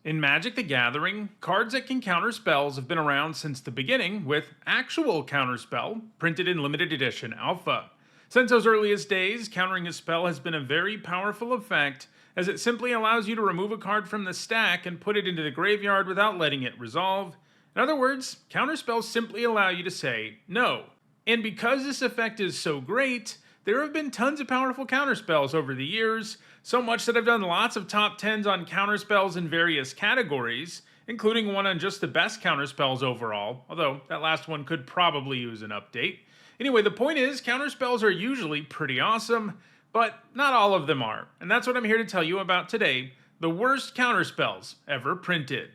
In Magic the Gathering, cards that can counter spells have been around since the beginning, with actual counterspell printed in limited edition alpha. Since those earliest days, countering a spell has been a very powerful effect, as it simply allows you to remove a card from the stack and put it into the graveyard without letting it resolve. In other words, counterspells simply allow you to say no. And because this effect is so great, there have been tons of powerful counterspells over the years, so much that I've done lots of top 10s on counterspells in various categories, including one on just the best counterspells overall, although that last one could probably use an update. Anyway, the point is, counterspells are usually pretty awesome, but not all of them are, and that's what I'm here to tell you about today, the worst counterspells ever printed.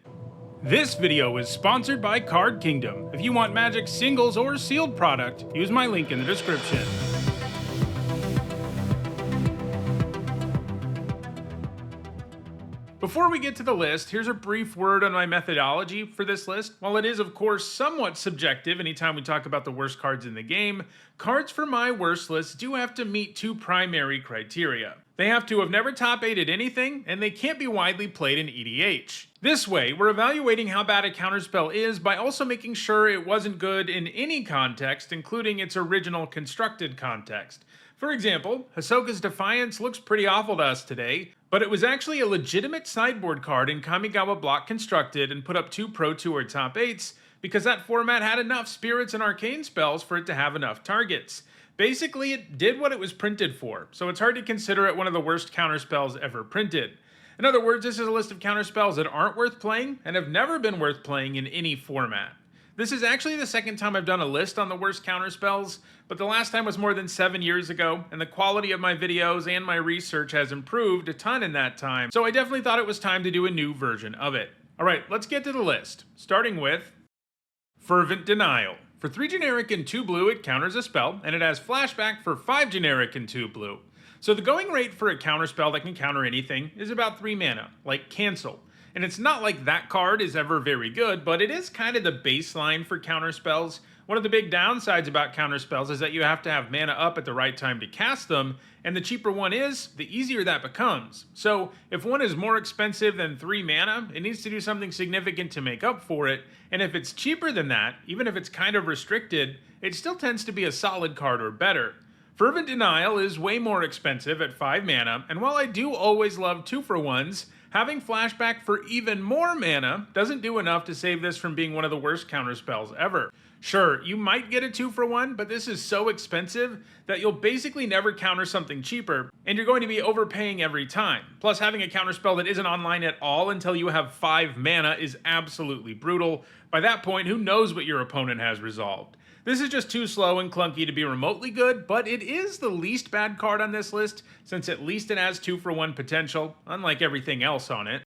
This video is sponsored by Card Kingdom. If you want Magic singles or sealed product, use my link in the description. Before we get to the list, here's a brief word on my methodology for this list. While it is of course somewhat subjective anytime we talk about the worst cards in the game, cards for my worst list do have to meet two primary criteria. They have to have never top 8'd anything, and they can't be widely played in EDH. This way, we're evaluating how bad a counterspell is by also making sure it wasn't good in any context, including its original constructed context. For example, Hisoka's Defiance looks pretty awful to us today, but it was actually a legitimate sideboard card in Kamigawa block constructed and put up 2 Pro Tour top 8s because that format had enough spirits and arcane spells for it to have enough targets. Basically, it did what it was printed for, so it's hard to consider it one of the worst counterspells ever printed. In other words, this is a list of counterspells that aren't worth playing and have never been worth playing in any format. This is actually the second time I've done a list on the worst counterspells, but the last time was more than 7 years ago, and the quality of my videos and my research has improved a ton in that time, so I definitely thought it was time to do a new version of it. Alright, let's get to the list, starting with Fervent Denial. For 3 generic and 2 blue, it counters a spell, and it has flashback for 5 generic and 2 blue. So the going rate for a counterspell that can counter anything is about 3 mana, like Cancel. And it's not like that card is ever very good, but it is kind of the baseline for counterspells. One of the big downsides about counterspells is that you have to have mana up at the right time to cast them, and the cheaper one is, the easier that becomes. So if one is more expensive than 3 mana, it needs to do something significant to make up for it, and if it's cheaper than that, even if it's kind of restricted, it still tends to be a solid card or better. Fervent Denial is way more expensive at 5 mana, and while I do always love 2-for-1s, having flashback for even more mana doesn't do enough to save this from being one of the worst counterspells ever. Sure, you might get a 2-for-1, but this is so expensive that you'll basically never counter something cheaper, and you're going to be overpaying every time. Plus, having a counterspell that isn't online at all until you have 5 mana is absolutely brutal. By that point, who knows what your opponent has resolved? This is just too slow and clunky to be remotely good, but it is the least bad card on this list, since at least it has 2-for-1 potential, unlike everything else on it.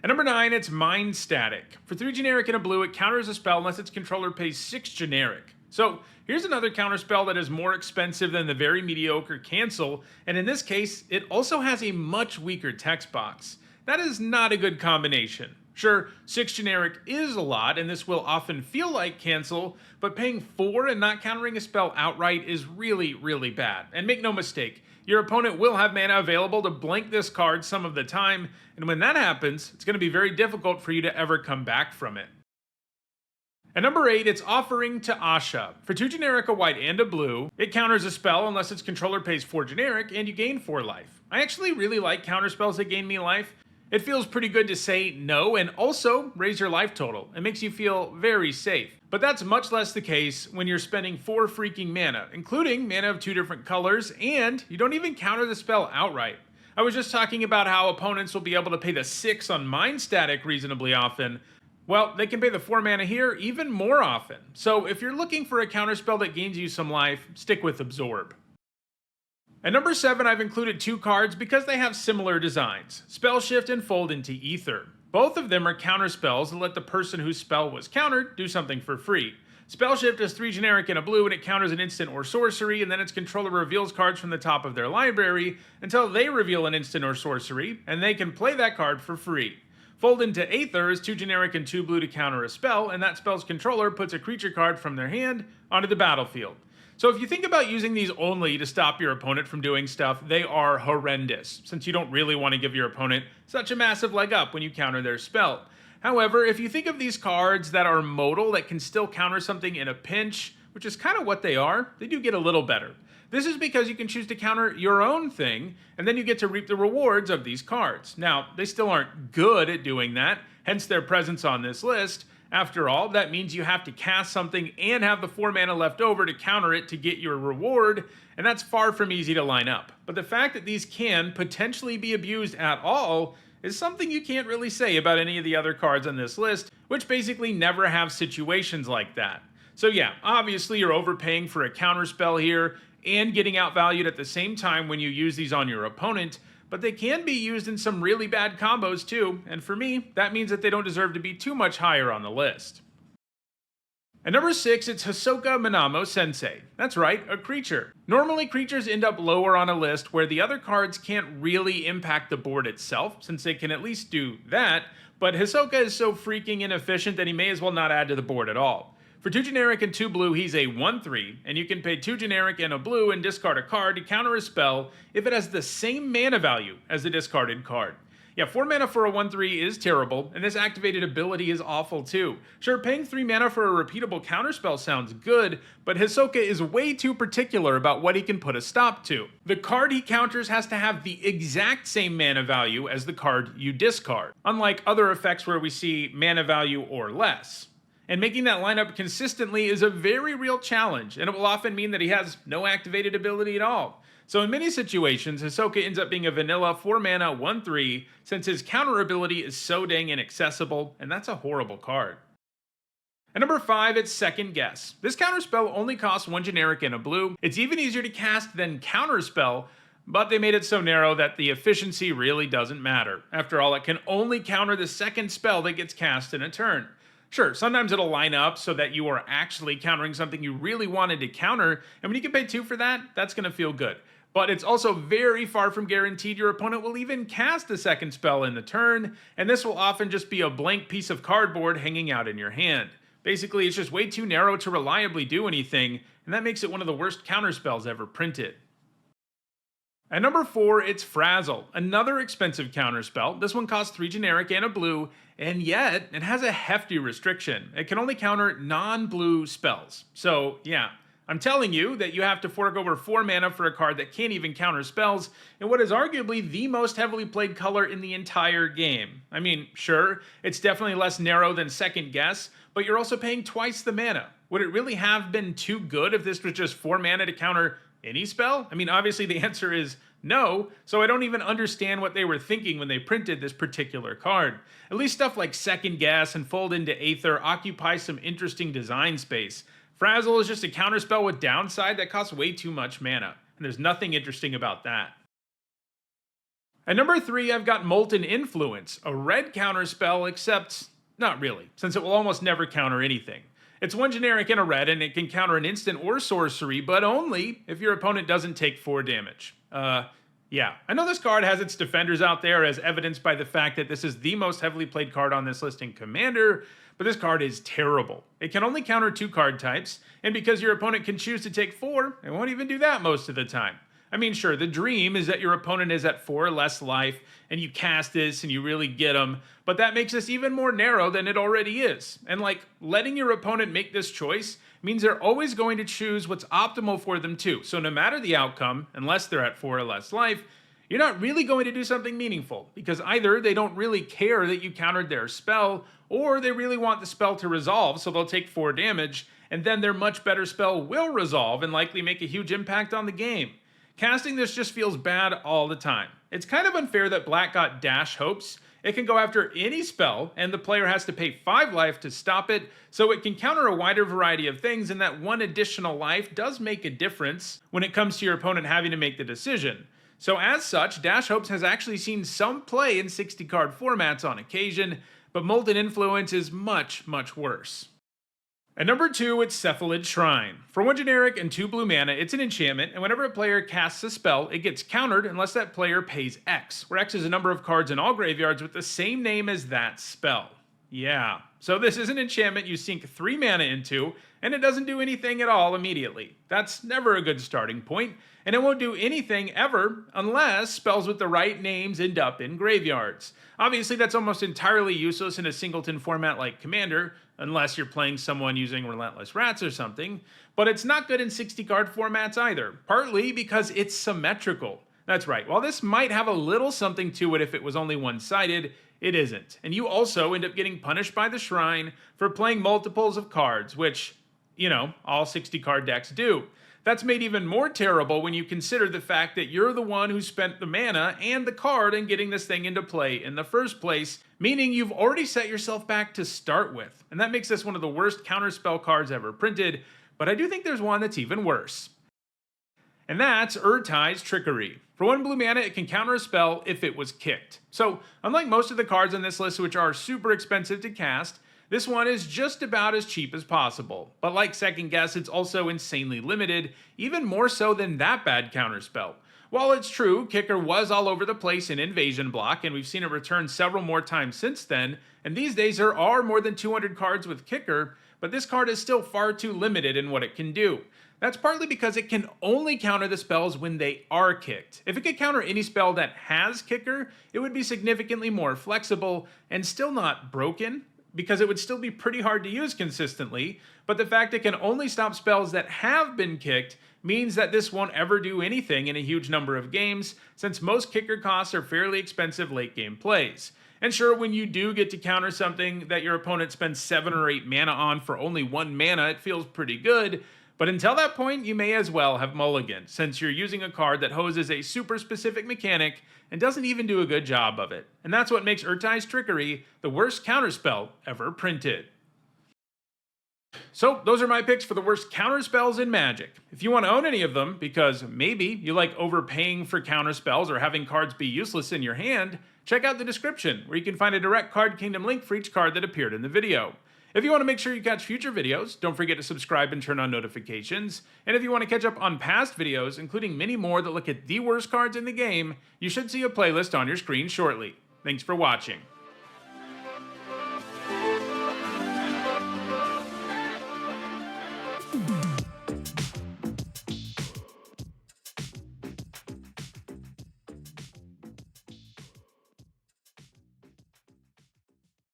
At number 9, it's Mindstatic. For 3 generic and a blue, it counters a spell unless its controller pays 6 generic. So here's another counterspell that is more expensive than the very mediocre Cancel, and in this case, it also has a much weaker text box. That is not a good combination. Sure, 6 generic is a lot, and this will often feel like Cancel, but paying 4 and not countering a spell outright is really, really bad. And make no mistake, your opponent will have mana available to blank this card some of the time, and when that happens, it's going to be very difficult for you to ever come back from it. At number 8, it's Offering to Asha. For 2 generic, a white, and a blue, it counters a spell unless its controller pays 4 generic, and you gain 4 life. I actually really like counterspells that gain me life. It feels pretty good to say no and also raise your life total. It makes you feel very safe. But that's much less the case when you're spending 4 freaking mana, including mana of 2 different colors, and you don't even counter the spell outright. I was just talking about how opponents will be able to pay the 6 on Mindstatic reasonably often. Well, they can pay the 4 mana here even more often. So if you're looking for a counterspell that gains you some life, stick with Absorb. At number 7, I've included 2 cards because they have similar designs, Spellshift and Fold into Aether. Both of them are counterspells that let the person whose spell was countered do something for free. Spellshift is 3 generic and a blue, and it counters an instant or sorcery, and then its controller reveals cards from the top of their library until they reveal an instant or sorcery, and they can play that card for free. Fold into Aether is 2 generic and 2 blue to counter a spell, and that spell's controller puts a creature card from their hand onto the battlefield. So if you think about using these only to stop your opponent from doing stuff, they are horrendous, since you don't really want to give your opponent such a massive leg up when you counter their spell. However, if you think of these cards that are modal that can still counter something in a pinch, which is kind of what they are, they do get a little better. This is because you can choose to counter your own thing, and then you get to reap the rewards of these cards. Now, they still aren't good at doing that, hence their presence on this list. After all, that means you have to cast something and have the 4 mana left over to counter it to get your reward, and that's far from easy to line up. But the fact that these can potentially be abused at all is something you can't really say about any of the other cards on this list, which basically never have situations like that. So yeah, obviously you're overpaying for a counterspell here, and getting outvalued at the same time when you use these on your opponent, but they can be used in some really bad combos too, and for me, that means that they don't deserve to be too much higher on the list. At number 6, it's Hisoka Minamo Sensei. That's right, a creature. Normally, creatures end up lower on a list where the other cards can't really impact the board itself, since they can at least do that, but Hisoka is so freaking inefficient that he may as well not add to the board at all. For 2 generic and 2 blue, he's a 1/3, and you can pay 2 generic and a blue and discard a card to counter a spell if it has the same mana value as the discarded card. Yeah, 4 mana for a 1/3 is terrible, and this activated ability is awful too. Sure, paying 3 mana for a repeatable counterspell sounds good, but Hisoka is way too particular about what he can put a stop to. The card he counters has to have the exact same mana value as the card you discard, unlike other effects where we see mana value or less. And making that lineup consistently is a very real challenge, and it will often mean that he has no activated ability at all. So in many situations, Hisoka ends up being a vanilla 4 mana 1/3 since his counter ability is so dang inaccessible, and that's a horrible card. At number 5, it's Second Guess. This counterspell only costs 1 generic and a blue. It's even easier to cast than Counterspell, but they made it so narrow that the efficiency really doesn't matter. After all, it can only counter the second spell that gets cast in a turn. Sure, sometimes it'll line up so that you are actually countering something you really wanted to counter, and when you can pay 2 for that, that's going to feel good. But it's also very far from guaranteed your opponent will even cast the second spell in the turn, and this will often just be a blank piece of cardboard hanging out in your hand. Basically, it's just way too narrow to reliably do anything, and that makes it one of the worst counterspells ever printed. At number 4, it's Frazzle, another expensive counterspell. This one costs 3 generic and a blue, and yet it has a hefty restriction. It can only counter non-blue spells. So yeah, I'm telling you that you have to fork over 4 mana for a card that can't even counter spells in what is arguably the most heavily played color in the entire game. I mean, sure, it's definitely less narrow than Second Guess, but you're also paying twice the mana. Would it really have been too good if this was just 4 mana to counter any spell? I mean, obviously the answer is no, so I don't even understand what they were thinking when they printed this particular card. At least stuff like Second Guess and Fold into Aether occupy some interesting design space. Frazzle is just a counterspell with downside that costs way too much mana, and there's nothing interesting about that. At number 3, I've got Molten Influence, a red counterspell, except not really, since it will almost never counter anything. It's 1 generic and a red, and it can counter an instant or sorcery, but only if your opponent doesn't take 4 damage. Yeah. I know this card has its defenders out there, as evidenced by the fact that this is the most heavily played card on this list in Commander, but this card is terrible. It can only counter 2 card types, and because your opponent can choose to take 4, it won't even do that most of the time. I mean, sure, the dream is that your opponent is at 4 or less life, and you cast this and you really get them, but that makes this even more narrow than it already is. And like, letting your opponent make this choice means they're always going to choose what's optimal for them too. So no matter the outcome, unless they're at 4 or less life, you're not really going to do something meaningful, because either they don't really care that you countered their spell, or they really want the spell to resolve, so they'll take 4 damage, and then their much better spell will resolve and likely make a huge impact on the game. Casting this just feels bad all the time. It's kind of unfair that Black got Dash Hopes. It can go after any spell, and the player has to pay 5 life to stop it, so it can counter a wider variety of things, and that 1 additional life does make a difference when it comes to your opponent having to make the decision. So as such, Dash Hopes has actually seen some play in 60-card formats on occasion, but Molten Influence is much, much worse. At number 2, it's Cephalid Shrine. For 1 generic and 2 blue mana, it's an enchantment, and whenever a player casts a spell, it gets countered unless that player pays X, where X is a number of cards in all graveyards with the same name as that spell. Yeah, so this is an enchantment you sink 3 mana into, and it doesn't do anything at all immediately. That's never a good starting point, and it won't do anything ever unless spells with the right names end up in graveyards. Obviously, that's almost entirely useless in a singleton format like Commander, unless you're playing someone using Relentless Rats or something, but it's not good in 60 card formats either, partly because it's symmetrical. That's right, while this might have a little something to it if it was only one-sided, it isn't. And you also end up getting punished by the Shrine for playing multiples of cards, which, all 60 card decks do. That's made even more terrible when you consider the fact that you're the one who spent the mana and the card in getting this thing into play in the first place, meaning you've already set yourself back to start with. And that makes this one of the worst counterspell cards ever printed, but I do think there's one that's even worse. And that's Ertai's Trickery. For 1 blue mana, it can counter a spell if it was kicked. So, unlike most of the cards on this list which are super expensive to cast, this one is just about as cheap as possible. But like Second Guess, it's also insanely limited, even more so than that bad counterspell. While it's true, Kicker was all over the place in Invasion Block, and we've seen it return several more times since then, and these days there are more than 200 cards with Kicker, but this card is still far too limited in what it can do. That's partly because it can only counter the spells when they are kicked. If it could counter any spell that has Kicker, it would be significantly more flexible and still not broken, because it would still be pretty hard to use consistently, but the fact it can only stop spells that have been kicked means that this won't ever do anything in a huge number of games, since most Kicker costs are fairly expensive late game plays. And sure, when you do get to counter something that your opponent spends 7 or 8 mana on for only 1 mana, it feels pretty good, but until that point, you may as well have mulliganed, since you're using a card that hoses a super specific mechanic and doesn't even do a good job of it. And that's what makes Ertai's Trickery the worst counterspell ever printed. So, those are my picks for the worst counterspells in Magic. If you want to own any of them, because maybe you like overpaying for counterspells or having cards be useless in your hand, check out the description, where you can find a direct Card Kingdom link for each card that appeared in the video. If you want to make sure you catch future videos, don't forget to subscribe and turn on notifications. And if you want to catch up on past videos, including many more that look at the worst cards in the game, you should see a playlist on your screen shortly. Thanks for watching.